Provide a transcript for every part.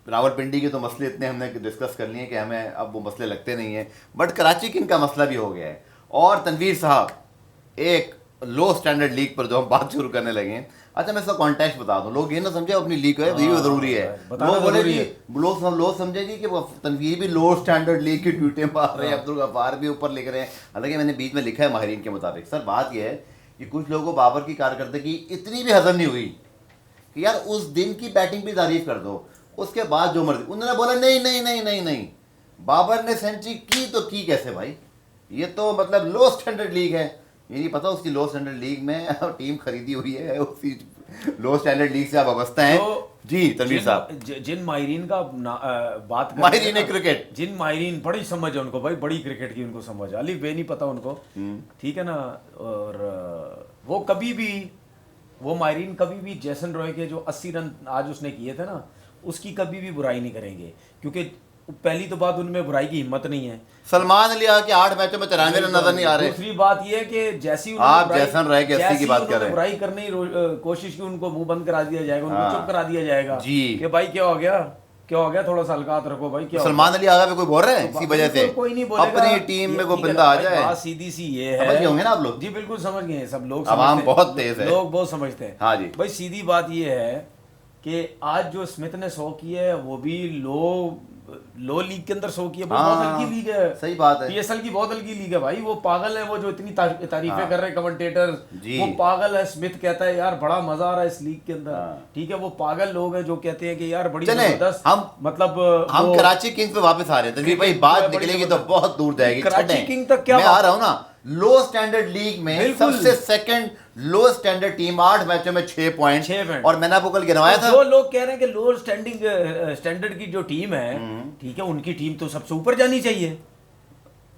راولپنڈی کے تو مسئلے اتنے ہم نے ڈسکس کر لیے ہیں کہ ہمیں اب وہ مسئلے لگتے نہیں ہیں, بٹ کراچی کنگ کا مسئلہ بھی ہو گیا ہے. اور تنویر صاحب ایک لو سٹینڈرڈ لیگ پر جو ہم بات شروع کرنے لگے ہیں, اچھا میں اس کا کانٹیکسٹ بتا دوں, لوگ یہ نہ سمجھے اپنی لیگ ہے یہ ضروری ہے, لوگ بولے جی لوگ سمجھے جی کہ تنویر بھی لو سٹینڈرڈ لیگ کی ٹویٹیں مار رہے ہیں, عبدالغفار بھی اوپر لکھ رہے ہیں. حالانکہ میں نے بیچ میں لکھا ہے ماہرین کے مطابق سر بات یہ ہے کہ کچھ لوگوں کو بابر کی کارکردگی اتنی بھی ہضم نہیں ہوئی کہ یار اس دن کی بیٹنگ بھی تعریف کر دو, اس کے بعد جو مرضی. انہوں نے بولا نہیں نہیں نہیں نہیں نہیں, بابر نے سینچری کی تو کی کیسے بھائی, یہ تو مطلب لو سٹینڈرڈ لیگ ہے. یہ نہیں پتا اس کی لو سٹینڈرڈ لیگ میں ٹیم خریدی ہوئی ہے, اسی لو سٹینڈرڈ لیگ سے آپ وابستہ ہیں. جی تنویر صاحب, جن ماہرین کا بات کریں, ماہرین کرکٹ, جن ماہرین بڑی سمجھ ہے ان کو بھائی, بڑی کرکٹ کی ان کو سمجھ, الف بے نہیں پتا ان کو, ٹھیک ہے نا. اور وہ کبھی بھی وہ ماہرین کبھی بھی جیسن روئے کے جو 80 رن آج اس نے کیے تھے نا, اس کی کبھی بھی برائی نہیں کریں گے, کیونکہ پہلی تو بات ان میں برائی کی ہمت نہیں ہے. سلمان علی کے 8 میچوں میں 93 رن نظر نہیں آ رہے. دوسری بات یہ ہے کہ جیسی آپ جیسن رائے کے 80 کی بات کر رہے ہیں, برائی کرنے کی کوشش کی, ان کو منہ بند کرا دیا جائے گا, ان کو چپ کرا دیا جائے گا جی کہ بھائی کیا ہو گیا, کیا ہو گیا, تھوڑا سا ہلکات رکھو بھائی. کیا سلمان علی آغا پہ کوئی بول رہا ہے اسی وجہ سے کوئی نہیں بولے گا, اپنی ٹیم میں کوئی بندہ آ جائے. بات سیدھی سی یہ ہے, سمجھ گئے ہوں گے نا آپ لوگ, جی بالکل سمجھ گئے ہیں سب لوگ, عوام بہت تیز ہے, لوگ بہت سمجھتے ہیں. ہاں جی بھائی سیدھی بات یہ ہے کہ آج جو اسمتھ نے 100 کی ہے وہ بھی لو لیگ کے اندر 100 کی ہے, بہت ہلکی لیگ ہے. صحیح بات ہے, پی ایس ایل کی بہت ہلکی لیگ ہے بھائی. وہ پاگل ہیں وہ جو اتنی تعریفیں کر رہے ہیں کمنٹیٹر, وہ پاگل ہے. اسمتھ کہتا ہے یار بڑا مزہ آ رہا ہے اس لیگ کے اندر, ٹھیک ہے. وہ پاگل لوگ ہیں جو کہتے ہیں کہ یار بڑی زبردست, مطلب ہم کراچی کنگز پہ واپس آ رہے ہیں تنویر بھائی, بات نکلے گی تو بہت دور جائے گی. کراچی کنگ تک کیا میں آ رہا ہوں نا, لو سٹینڈرڈ لیگ میں سب سے سیکنڈ لو سٹینڈرڈ ٹیم 8 میچوں میں 6 پوائنٹ, اور میں نے آپ کو کل گنوایا تھا. جو لوگ کہہ رہے ہیں کہ لو سٹینڈرڈ کی جو ٹیم ہے, ٹھیک ہے, ان کی ٹیم تو سب سے اوپر جانی چاہیے.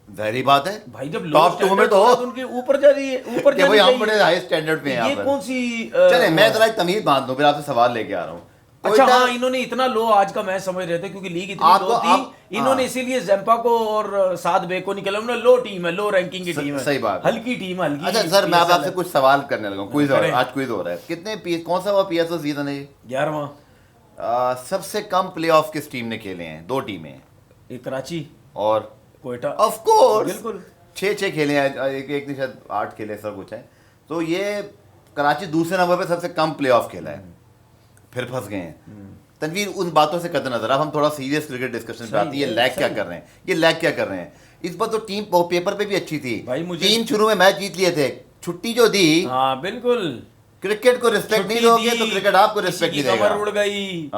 ظاہری بات ہے بھائی, جب ٹاپ 2 میں تو ان کے اوپر جانی کہ بھائی ہم بڑے ہائی سٹینڈرڈ پہ ہیں. یہ کون سی, چلیں میں ذرا تمیز باندھ دوں, پھر آپ سے سوال لے کے آ رہا ہوں. اچھا ہاں, انہوں نے اتنا لو آج کا میچ سمجھ رہے تھے کیونکہ لیگ اتنی لو تھی, انہوں نے اسی لیے زیمپا کو اور سعد بیگ کو نکلا, انہوں نے لو ٹیم ہے, لو رینکنگ کی ٹیم ہے. صحیح بات, ہلکی ٹیم ہے, ہلکی. اچھا سر میں آپ سے کچھ سوال کرنے لگا ہوں, کوئز آج کوئز ہو رہا ہے. کتنے کون سا پی ایس ایل سیزن ہے؟ 11واں. سب سے کم پلے آف کس ٹیم نے کھیلے ہیں؟ 2 ٹیمیں, ایک کراچی اور کوئٹہ. آف کورس بالکل 6 کھیلے ہیں, ایک نے شاید 8 کھیلے سر کچھ ہے. تو یہ کراچی دوسرے نمبر پہ سب سے کم پلے آف کھیلا ہے, پھر پھنس گئے ہیں. تنویر ان باتوں سے قطع نظر, اب ہم تھوڑا سیریس کرکٹ ڈسکشن پہ آتی ہے. یہ لیگ کیا کر رہے ہیں, یہ لیگ کیا کر رہے ہیں. اس بار تو ٹیم پیپر پہ بھی اچھی تھی, 3 شروع میں میچ جیت لیے تھے, چھٹی جو دی, ہاں بالکل, کرکٹ کو ریسپیکٹ نہیں دو گے تو کرکٹ آپ کو ریسپیکٹ نہیں دے گا. کمر اڑ گئی,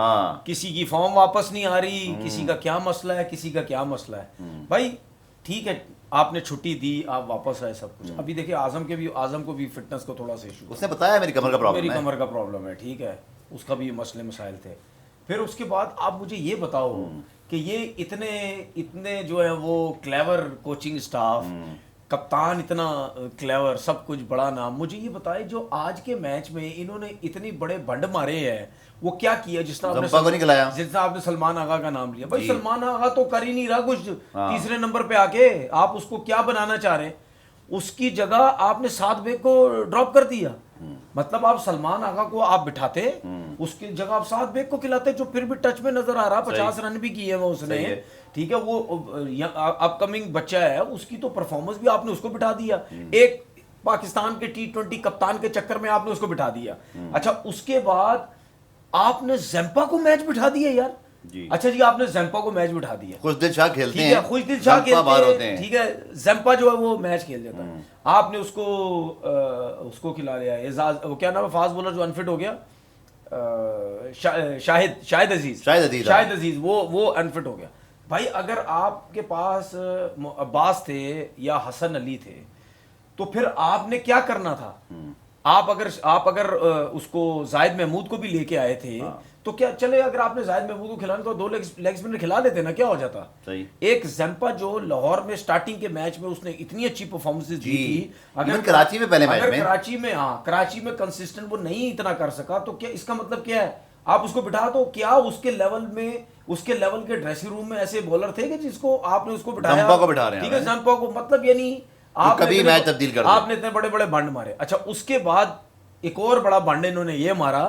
کسی کی فارم واپس نہیں آ رہی, کسی کا کیا مسئلہ ہے, کسی کا کیا مسئلہ ہے. بھائی ٹھیک ہے, آپ نے چھٹی دی, آپ واپس آئے, سب کچھ. ابھی دیکھیں اعظم کو بھی فٹنس کو تھوڑا سا ایشو, اس نے بتایا میری کمر کا پرابلم ہے, میری کمر کا پرابلم ہے, ٹھیک ہے, اس کا بھی مسئلے مسائل تھے. پھر اس کے بعد آپ مجھے یہ بتاؤ کہ یہ اتنے جو ہے وہ کلیور کوچنگ سٹاف, کپتان اتنا کلیور, سب کچھ بڑا نام, مجھے یہ بتائے جو آج کے میچ میں انہوں نے اتنی بڑے بنڈ مارے ہیں, وہ کیا کیا؟ جس طرح آپ نے سلمان آغا کا نام لیا, بھائی سلمان آغا تو کر ہی نہیں رہا کچھ, تیسرے نمبر پہ آ کے آپ اس کو کیا بنانا چاہ رہے ہیں؟ اس کی جگہ آپ نے سعد بیگ کو ڈراپ کر دیا. مطلب آپ سلمان آغا کو آپ بٹھاتے, اس کی جگہ آپ سعد بیگ کو کھلاتے, جو پھر بھی ٹچ میں نظر آ رہا, 50 رن بھی کیے وہ اس نے, ٹھیک ہے. وہ اپ کمنگ بچہ ہے, اس کی تو پرفارمنس بھی آپ نے اس کو بٹھا دیا. ایک پاکستان کے T20 کپتان کے چکر میں آپ نے اس کو بٹھا دیا. اچھا اس کے بعد آپ نے زیمپا کو میچ بٹھا دیا یار. اچھا جی, آپ نے زیمپا کو میچ بٹھا دیا, خوش دل شاہ کھیلتے ہیں, خوش دل شاہ کھیلتے ہیں, ٹھیک ہے. زیمپا جو ہے وہ میچ کھیل دیتا ہے, آپ نے اس کو کھلا لیا اعزاز, وہ کیا نام ہے فاسٹ بولر جو انفٹ ہو گیا, شاہد عزیز, وہ انفٹ ہو گیا. بھائی اگر آپ کے پاس عباس تھے یا حسن علی تھے تو پھر آپ نے کیا کرنا تھا؟ آپ اگر اس کو زاہد محمود کو بھی لے کے آئے تھے تو کیا چلے, اگر آپ نے زاہد محمود کو کھلانا تو 2 لیگ اسپنر کھلا لیتے نا, کیا ہو جاتا؟ ایک زیمپا جو لاہور میں سٹارٹنگ کے میچ میں اس نے اتنی اچھی پرفارمنس دی تھی, اگر کراچی میں پہلے میچ میں, کراچی میں کنسسٹنٹ وہ نہیں اتنا کر سکا, تو کیا اس کا مطلب کیا ہے؟ آپ اس کو بٹھا تو کیا اس کے لیول میں, اس کے لیول کے ڈریسنگ روم میں ایسے بولر تھے کہ جس کو آپ نے اس کو بٹھایا, ٹھیک ہے, زیمپا کو, مطلب یعنی آپ کبھی میچ تبدیل کر دیا, آپ نے اتنے بڑے بڑے بنڈ مارے. اچھا اس کے بعد ایک اور بڑا بنڈ انہوں نے یہ مارا